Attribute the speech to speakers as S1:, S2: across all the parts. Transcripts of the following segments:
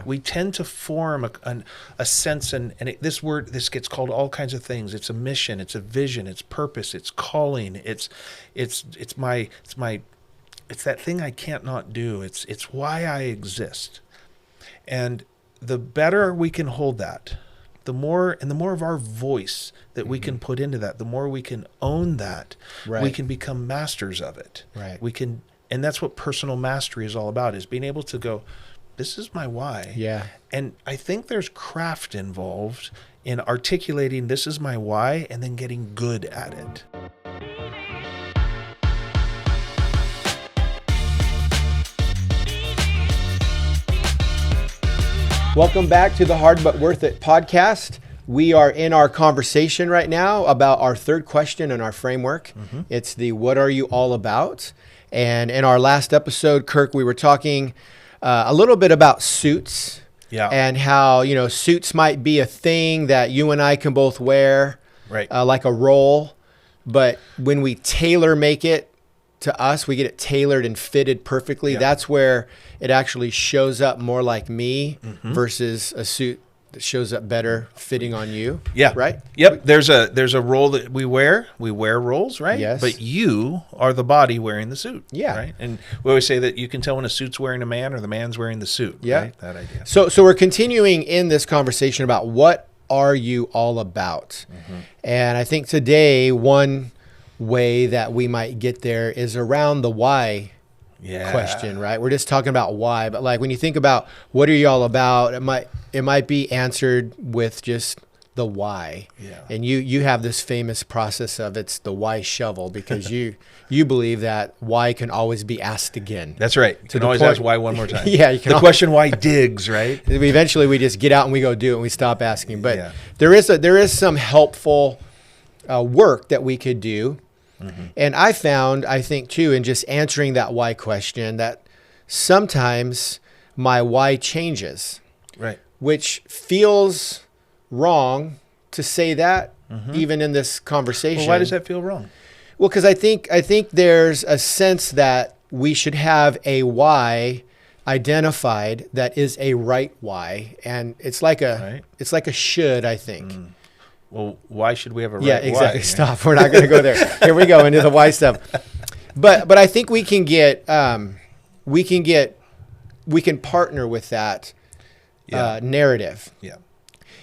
S1: We tend to form a sense, this gets called all kinds of things. It's a mission, it's a vision, it's purpose, it's calling, it's that thing I can't not do. It's why I exist. And the better we can hold that, the more of our voice that we can put into that, the more we can own that, we can become masters of it.
S2: Right.
S1: And that's what personal mastery is all about, is being able to go, this is my why.
S2: Yeah.
S1: And I think there's craft involved in articulating this is my why and then getting good at it.
S2: Welcome back to the Hard But Worth It podcast. We are in our conversation right now about our third question in our framework. It's the what are you all about? And in our last episode, Kirk, we were talking a little bit about suits and how, suits might be a thing that you and I can both wear, like a role. But when we tailor make it to us, we get it tailored and fitted perfectly. Yeah. That's where it actually shows up more like me versus a suit that shows up better fitting on you.
S1: Yeah.
S2: Right?
S1: Yep. There's a role that we wear. We wear roles, right?
S2: Yes.
S1: But you are the body wearing the suit.
S2: Yeah.
S1: Right? And we always say that you can tell when a suit's wearing a man or the man's wearing the suit.
S2: Yeah.
S1: Right? That idea.
S2: So we're continuing in this conversation about what are you all about? And I think today one way that we might get there is around the why question, right? We're just talking about why, but like when you think about what are you all about, it might be answered with just the why. Yeah. And you have this famous process of it's the why shovel, because you believe that why can always be asked again.
S1: That's right. You can always ask why one more time.
S2: Yeah. You can
S1: question why digs, right?
S2: Eventually we just get out and we go do it and we stop asking. But there is some helpful work that we could do. And I found, I think too, in just answering that why question, that sometimes my why changes, right? Which feels wrong to say that even in this conversation.
S1: Well, why does that feel wrong?
S2: Well, because I think there's a sense that we should have a why identified that is a right why, and it's like a should, I think.
S1: Well, why should we have a right why?
S2: Yeah, exactly. Stop. We're not going to go there. Here we go into the why stuff. But I think we can partner with that narrative. Yeah.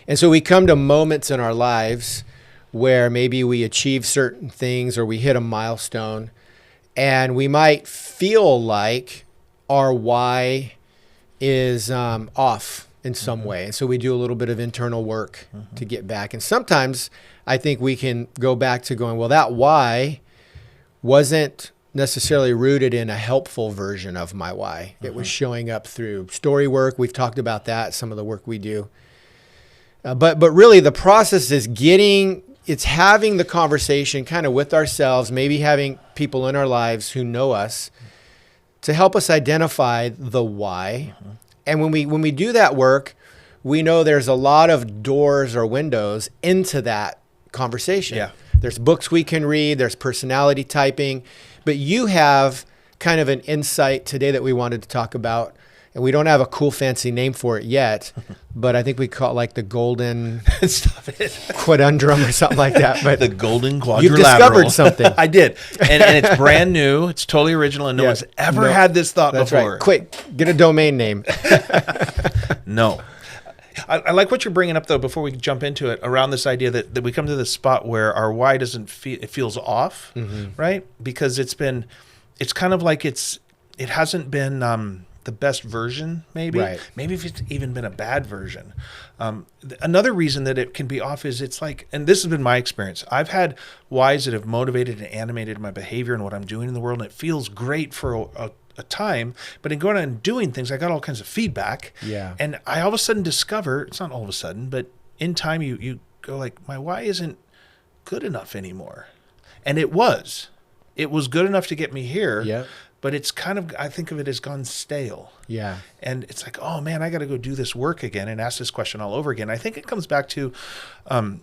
S2: And so we come to moments in our lives where maybe we achieve certain things or we hit a milestone, and we might feel like our why is off in some way. And so we do a little bit of internal work to get back. And sometimes I think we can go back to going, well, that why wasn't necessarily rooted in a helpful version of my why. It was showing up through story work. We've talked about that, some of the work we do. But really the process is having the conversation kind of with ourselves, maybe having people in our lives who know us to help us identify the why. And when we do that work, we know there's a lot of doors or windows into that conversation. Yeah. There's books we can read, there's personality typing, but you have kind of an insight today that we wanted to talk about. And we don't have a cool fancy name for it yet, but I think we call it like the golden quadundrum or something like that. But
S1: the golden quadrilateral.
S2: You've discovered something.
S1: I did. And it's brand new. It's totally original, and no one's ever had this thought before.
S2: Right. Quick, get a domain name.
S1: No. I like what you're bringing up, though, before we jump into it, around this idea that we come to this spot where our why doesn't feel, it feels off, right? Because it's kind of like it hasn't been the best version, maybe. Right. Maybe if it's even been a bad version. Another reason that it can be off is it's like, and this has been my experience, I've had whys that have motivated and animated my behavior and what I'm doing in the world, and it feels great for a time, but in going on and doing things, I got all kinds of feedback. Yeah. And I all of a sudden discover, it's not all of a sudden, but in time you go like, my why isn't good enough anymore. And it was good enough to get me here. Yeah. But it's kind of, I think of it as gone stale. Yeah. And it's like, oh man, I got to go do this work again and ask this question all over again. I think it comes back to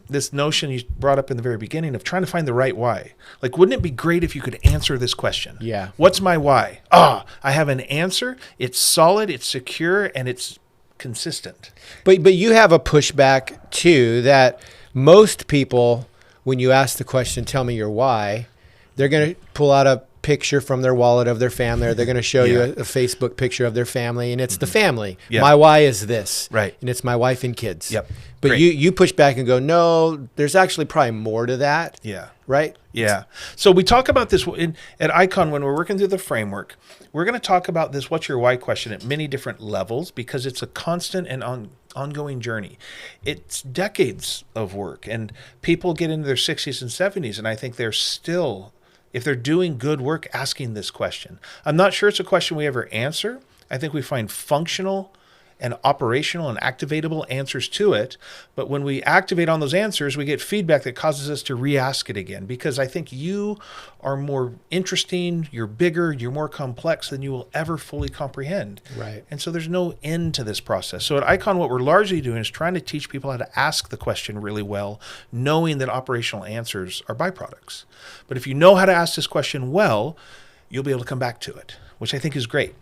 S1: this notion you brought up in the very beginning of trying to find the right why. Like, wouldn't it be great if you could answer this question? Yeah. What's my why? I have an answer. It's solid, it's secure, and it's consistent.
S2: But you have a pushback too that most people, when you ask the question, tell me your why, they're going to pull out a picture from their wallet of their family, or they're going to show you a Facebook picture of their family, and it's the family. Yep. My why is this.
S1: Right.
S2: And it's my wife and kids.
S1: Yep.
S2: But you push back and go, no, there's actually probably more to that.
S1: Yeah.
S2: Right?
S1: Yeah. So we talk about this at Icon when we're working through the framework. We're going to talk about this what's your why question at many different levels, because it's a constant and ongoing journey. It's decades of work, and people get into their 60s and 70s, and I think they're still, if they're doing good work, asking this question. I'm not sure it's a question we ever answer. I think we find functional and operational and activatable answers to it. But when we activate on those answers, we get feedback that causes us to re-ask it again, because I think you are more interesting, you're bigger, you're more complex than you will ever fully comprehend.
S2: Right.
S1: And so there's no end to this process. So at Icon, what we're largely doing is trying to teach people how to ask the question really well, knowing that operational answers are byproducts. But if you know how to ask this question well, you'll be able to come back to it, which I think is great.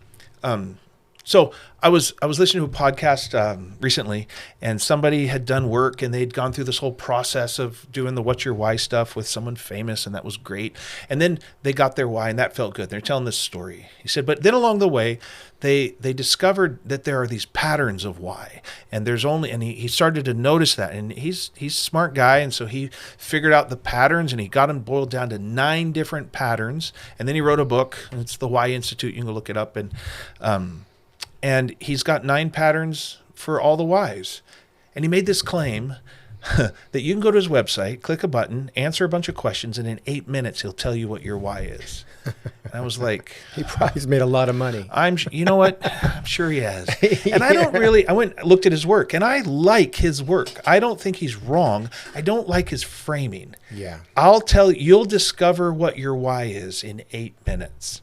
S1: So I was listening to a podcast recently, and somebody had done work, and they'd gone through this whole process of doing the what's your why stuff with someone famous, and that was great. And then they got their why, and that felt good. They're telling this story. He said, but then along the way, they discovered that there are these patterns of why, and he started to notice that, and he's a smart guy, and so he figured out the patterns, and he got them boiled down to 9 different patterns, and then he wrote a book, and it's the Why Institute. You can go look it up, and he's got 9 patterns for all the whys. And he made this claim that you can go to his website, click a button, answer a bunch of questions, and in 8 minutes, he'll tell you what your why is. And I was like...
S2: He probably made a lot of money.
S1: You know what? I'm sure he has. And I went and looked at his work, and I like his work. I don't think he's wrong. I don't like his framing.
S2: Yeah.
S1: I'll tell you, you'll discover what your why is in 8 minutes.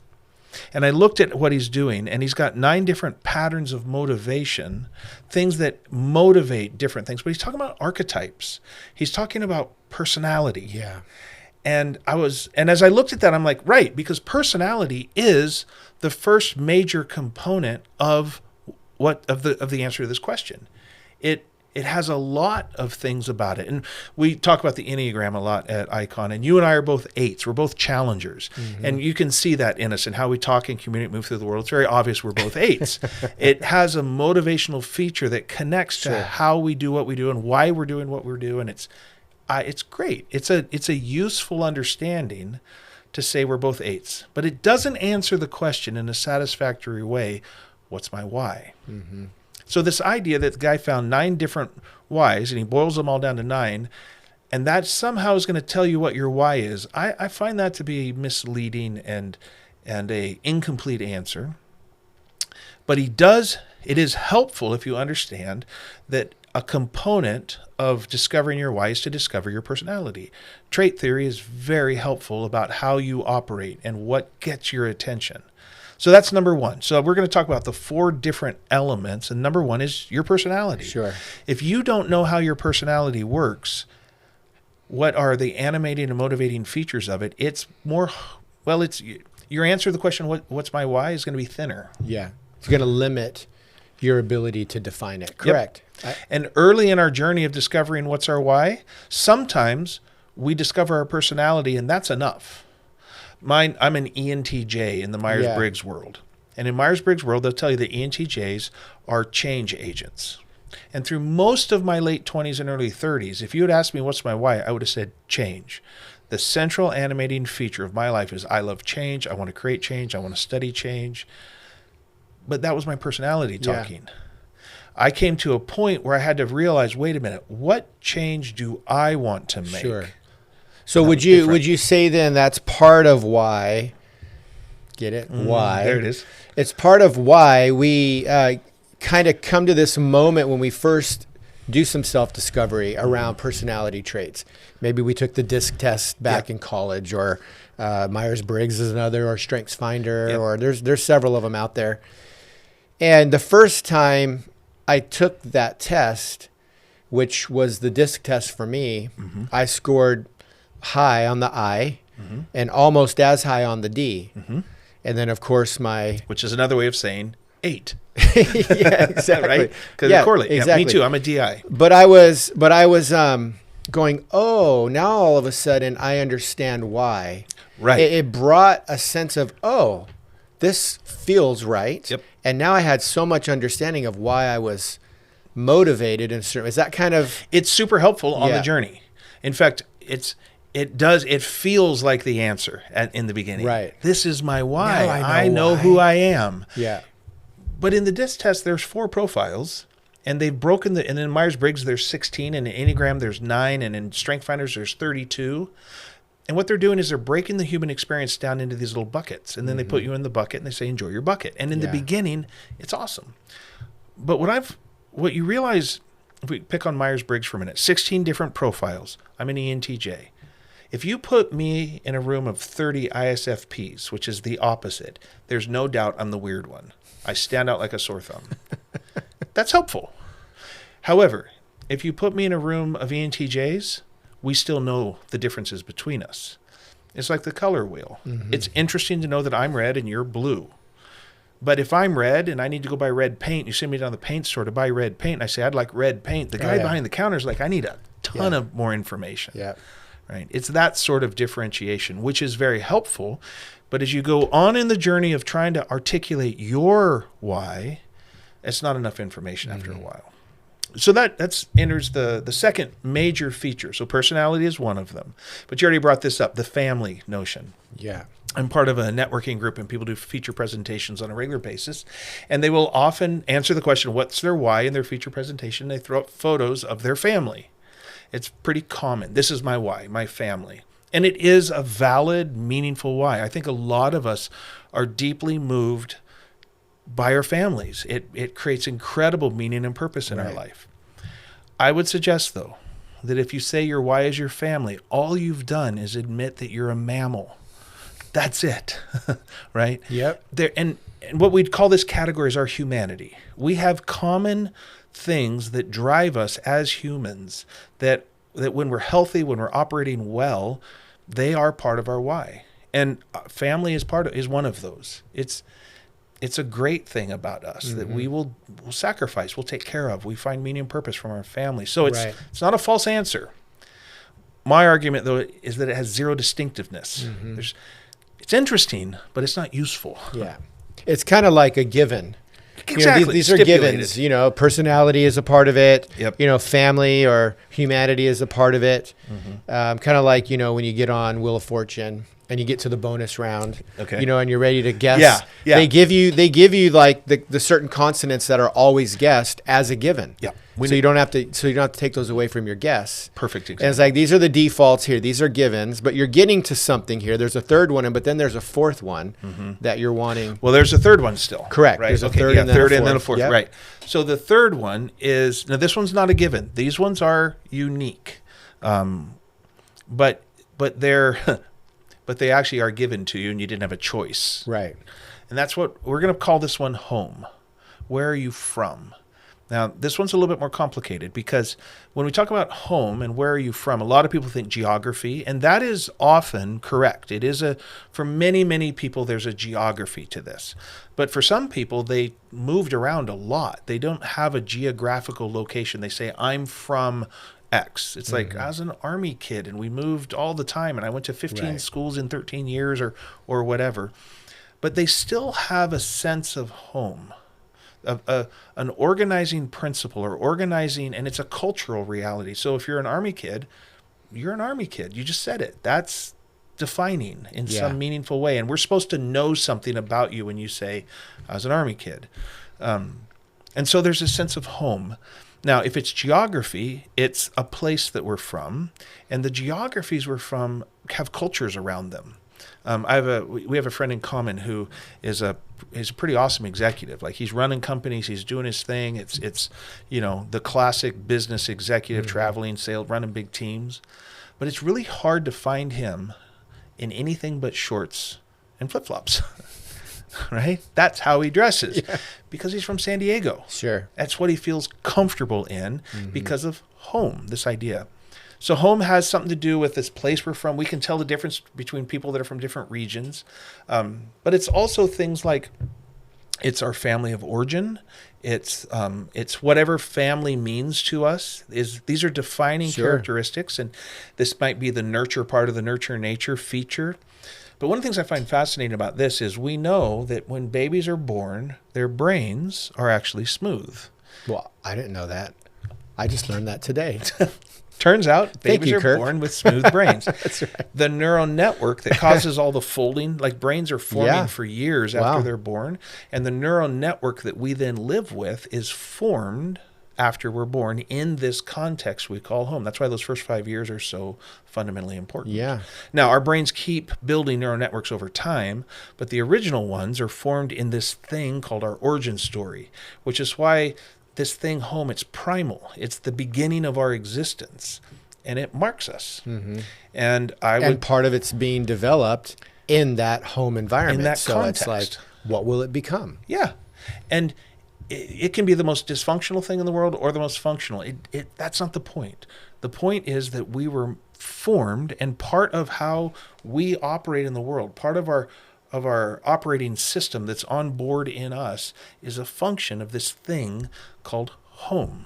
S1: And I looked at what he's doing, and he's got 9 different patterns of motivation, things that motivate different things. But he's talking about archetypes. He's talking about personality.
S2: Yeah.
S1: And as I looked at that, I'm like, right, because personality is the first major component of the answer to this question. It has a lot of things about it. And we talk about the Enneagram a lot at Icon. And you and I are both 8s. We're both challengers. Mm-hmm. And you can see that in us and how we talk and communicate, move through the world. It's very obvious we're both 8s. It has a motivational feature that connects to how we do what we do and why we're doing what we're doing. It's great. It's a useful understanding to say we're both 8s. But it doesn't answer the question in a satisfactory way, what's my why? Mm-hmm. So this idea that the guy found 9 different whys, and he boils them all down to 9, and that somehow is going to tell you what your why is, I find that to be misleading and a incomplete answer. But it is helpful if you understand that a component of discovering your why is to discover your personality. Trait theory is very helpful about how you operate and what gets your attention. So that's number 1. So we're going to talk about the 4 different elements, and number 1 is your personality.
S2: Sure.
S1: If you don't know how your personality works, what are the animating and motivating features of it? It's your answer to the question, what's my why, is going to be thinner.
S2: Yeah. It's going to limit your ability to define it. Correct.
S1: Yep. And early in our journey of discovering what's our why, sometimes we discover our personality, and that's enough. I'm an ENTJ in the Myers-Briggs world. And in Myers-Briggs world, they'll tell you that ENTJs are change agents. And through most of my late 20s and early 30s, if you had asked me what's my why, I would have said change. The central animating feature of my life is I love change. I want to create change. I want to study change. But that was my personality talking. Yeah. I came to a point where I had to realize, wait a minute, what change do I want to make?
S2: Sure. So would you say then that's part of why, get it? Why?
S1: There it is.
S2: It's part of why we kind of come to this moment when we first do some self-discovery around personality traits. Maybe we took the DISC test back in college, or Myers-Briggs is another, or StrengthsFinder, or there's several of them out there. And the first time I took that test, which was the DISC test for me, I scored high on the I and almost as high on the D. And then, of course,
S1: which is another way of saying 8.
S2: Yeah, exactly.
S1: Right? Because
S2: Yeah,
S1: correlate.
S2: exactly.
S1: Yeah, me too. I'm a DI.
S2: But I was going, oh, now all of a sudden I understand why.
S1: Right.
S2: It brought a sense of, oh, this feels right.
S1: Yep.
S2: And now I had so much understanding of why I was motivated. And is that kind of...
S1: It's super helpful on
S2: Yeah.
S1: the journey. In fact, it feels like the answer in the beginning.
S2: Right.
S1: This is my why.
S2: Now
S1: I know who I am.
S2: Yeah.
S1: But in the DISC test, there's 4 profiles, and they've broken and in Myers-Briggs, there's 16, and in Enneagram, there's 9, and in Strength Finders, there's 32. And what they're doing is they're breaking the human experience down into these little buckets, and then they put you in the bucket, and they say, enjoy your bucket. And in the beginning, it's awesome. But what you realize, if we pick on Myers-Briggs for a minute, 16 different profiles. I'm an ENTJ. If you put me in a room of 30 ISFPs, which is the opposite, there's no doubt I'm the weird one. I stand out like a sore thumb. That's helpful. However, if you put me in a room of ENTJs, we still know the differences between us. It's like the color wheel. It's interesting to know that I'm red and you're blue. But if I'm red and I need to go buy red paint, you send me down to the paint store to buy red paint, and I say, I'd like red paint. The guy behind the counter is like, I need a ton of more information.
S2: Yeah.
S1: Right? It's that sort of differentiation, which is very helpful. But as you go on in the journey of trying to articulate your why, it's not enough information after a while. So that enters the second major feature. So personality is one of them. But you already brought this up, the family notion.
S2: Yeah.
S1: I'm part of a networking group, and people do feature presentations on a regular basis. And they will often answer the question, what's their why in their feature presentation? They throw up photos of their family. It's pretty common. This is my why, my family. And it is a valid, meaningful why. I think a lot of us are deeply moved by our families. It creates incredible meaning and purpose in our life. I would suggest, though, that if you say your why is your family, all you've done is admit that you're a mammal. That's it, right?
S2: Yep.
S1: And what we'd call this category is our humanity. We have common things that drive us as humans that when we're healthy, when we're operating well, they are part of our why. And family is one of those. It's a great thing about us that we'll sacrifice, we'll take care of. We find meaning and purpose from our family. So it's not a false answer. My argument, though, is that it has zero distinctiveness. It's interesting, but it's not useful.
S2: Yeah. It's kind of like a given.
S1: Exactly.
S2: These are givens. Personality is a part of it.
S1: Yep.
S2: Family or humanity is a part of it. Kind of like, when you get on Wheel of Fortune and you get to the bonus round, and you're ready to guess.
S1: Yeah.
S2: They give you like the certain consonants that are always guessed as a given.
S1: Yeah.
S2: So you don't have to take those away from your guess.
S1: Perfect example.
S2: And it's like, these are the defaults here. These are givens, but you're getting to something here. There's a third one, but then there's a fourth one that you're wanting.
S1: Well, there's a third one still.
S2: Correct.
S1: Right?
S2: There's a third and then a fourth.
S1: Yep. Right. So the third one is, now this one's not a given. These ones are unique. But they actually are given to you and you didn't have a choice.
S2: Right.
S1: And that's what we're going to call this one home. Where are you from? Now, this one's a little bit more complicated because when we talk about home and where are you from, a lot of people think geography, and that is often correct. It is for many, many people, there's a geography to this. But for some people, they moved around a lot. They don't have a geographical location. They say, I'm from X. It's like, I was an Army kid and we moved all the time and I went to 15 schools in 13 years or whatever. But they still have a sense of home. An organizing principle or organizing, and it's a cultural reality. So if you're an Army kid, you're an Army kid. You just said it. That's defining in some meaningful way. And we're supposed to know something about you when you say, I was an Army kid. And so there's a sense of home. Now, if it's geography, it's a place that we're from, and the geographies we're from have cultures around them. We have a friend in common who is a pretty awesome executive. Like, he's running companies, he's doing his thing. It's the classic business executive, traveling, sales, running big teams. But it's really hard to find him in anything but shorts and flip-flops. Right? That's how he dresses because he's from San Diego.
S2: Sure.
S1: That's what he feels comfortable in because of home, this idea. So home has something to do with this place we're from. We can tell the difference between people that are from different regions. But it's also things like It's our family of origin. It's whatever family means to us. These are defining characteristics, and this might be the nurture part of the nurture nature feature. But one of the things I find fascinating about this is we know that when babies are born, their brains are actually smooth.
S2: Well, I didn't know that. I just learned that today.
S1: Turns out babies are
S2: Kirk.
S1: born with smooth brains.
S2: That's right.
S1: The neural network that causes all the folding, like brains are forming for years after they're born. And the neural network that we then live with is formed after we're born in this context we call home. That's why those first 5 years are so fundamentally important.
S2: Yeah.
S1: Now, our brains keep building neural networks over time, but the original ones are formed in this thing called our origin story, which is why this thing home, it's primal. It's the beginning of our existence, and it marks us.
S2: Mm-hmm.
S1: And
S2: part of it's being developed in that home environment.
S1: In that
S2: so
S1: context.
S2: It's like, what will it become?
S1: Yeah. And it can be the most dysfunctional thing in the world or the most functional. That's not the point. The point is that we were formed, and part of how we operate in the world, part of our operating system that's on board in us is a function of this thing called home.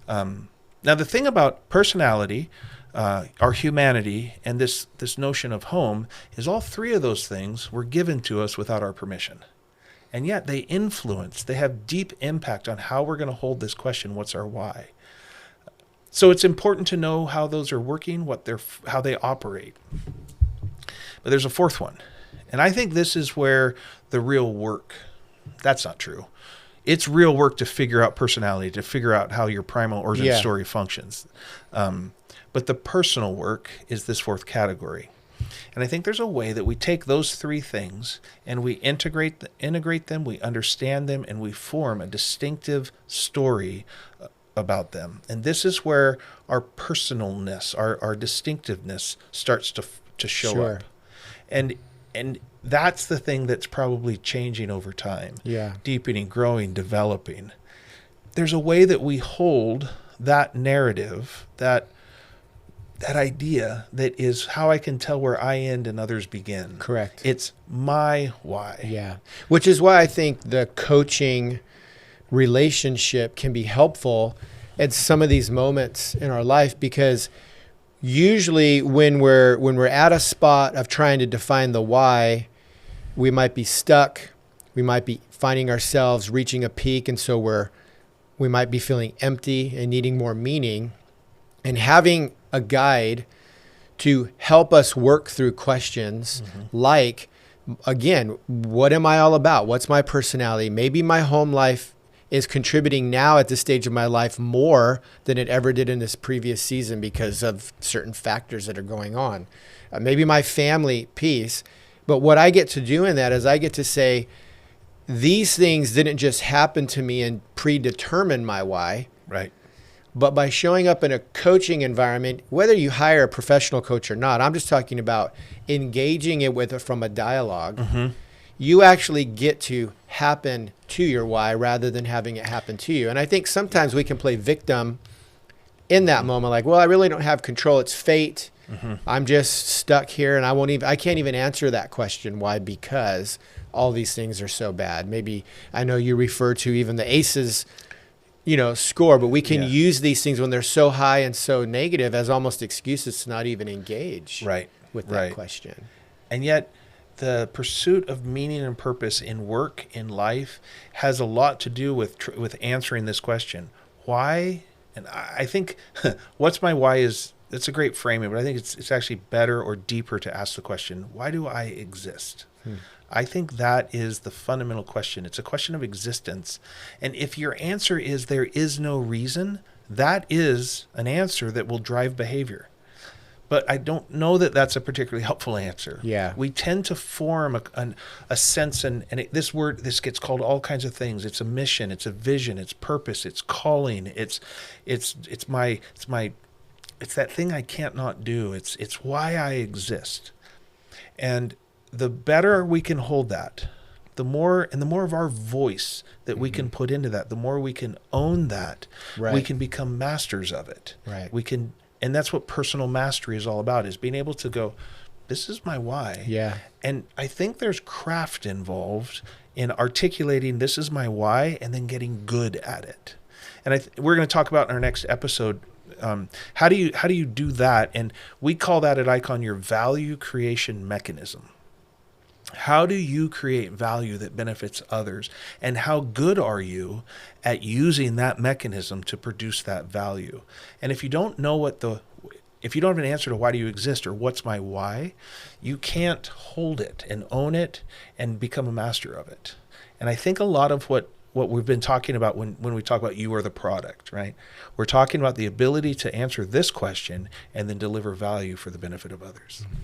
S1: Now, the thing about personality, our humanity, and this notion of home is all three of those things were given to us without our permission. And yet they have deep impact on how we're going to hold this question, what's our why? So it's important to know how those are working, how they operate. But there's a fourth one. And I think this is where the real work, that's not true. It's real work to figure out personality, to figure out how your primal origin story functions. But the personal work is this fourth category. And I think there's a way that we take those three things and we integrate them, we understand them, and we form a distinctive story about them. And this is where our personalness, our distinctiveness starts to show up. And that's the thing that's probably changing over time.
S2: Yeah.
S1: Deepening, growing, developing. There's a way that we hold that narrative, that idea that is how I can tell where I end and others begin.
S2: Correct.
S1: It's my why.
S2: Yeah. Which is why I think the coaching relationship can be helpful at some of these moments in our life, because usually when we're at a spot of trying to define the why, we might be stuck. We might be finding ourselves reaching a peak, and so we might be feeling empty and needing more meaning. And having a guide to help us work through questions like, again, what am I all about? What's my personality? Maybe my home life is contributing now at this stage of my life more than it ever did in this previous season because of certain factors that are going on. Maybe my family piece. But what I get to do in that is I get to say, these things didn't just happen to me and predetermine my why.
S1: Right.
S2: But by showing up in a coaching environment, whether you hire a professional coach or not, I'm just talking about engaging it from a dialogue. Mm-hmm. You actually get to happen to your why rather than having it happen to you. And I think sometimes we can play victim in that moment, like, well, I really don't have control. It's fate. Mm-hmm. I'm just stuck here, and I can't even answer that question. Why? Because all these things are so bad. Maybe I know you refer to even the ACEs, score, but we can use these things when they're so high and so negative as almost excuses to not even engage with that question.
S1: And yet the pursuit of meaning and purpose in work, in life, has a lot to do with answering this question. Why? And I think what's my why it's a great framing, but I think it's actually better or deeper to ask the question, why do I exist? I think that is the fundamental question. It's a question of existence. And if your answer is there is no reason, that is an answer that will drive behavior. But I don't know that that's a particularly helpful answer.
S2: Yeah. We
S1: tend to form a sense, and this gets called all kinds of things. It's a mission, it's a vision, it's purpose, it's calling, it's that thing I can't not do. It's why I exist. And the better we can hold that, the more of our voice that we can put into that, the more we can own that, we can become masters of it.
S2: Right.
S1: And that's what personal mastery is all about, is being able to go, this is my why.
S2: Yeah.
S1: And I think there's craft involved in articulating this is my why and then getting good at it. And we're going to talk about in our next episode, how do you do that? And we call that at Icon your value creation mechanism. How do you create value that benefits others? And how good are you at using that mechanism to produce that value? And if you don't know if you don't have an answer to why do you exist or what's my why, you can't hold it and own it and become a master of it. And I think a lot of what we've been talking about when we talk about you are the product, right? We're talking about the ability to answer this question and then deliver value for the benefit of others. Mm-hmm.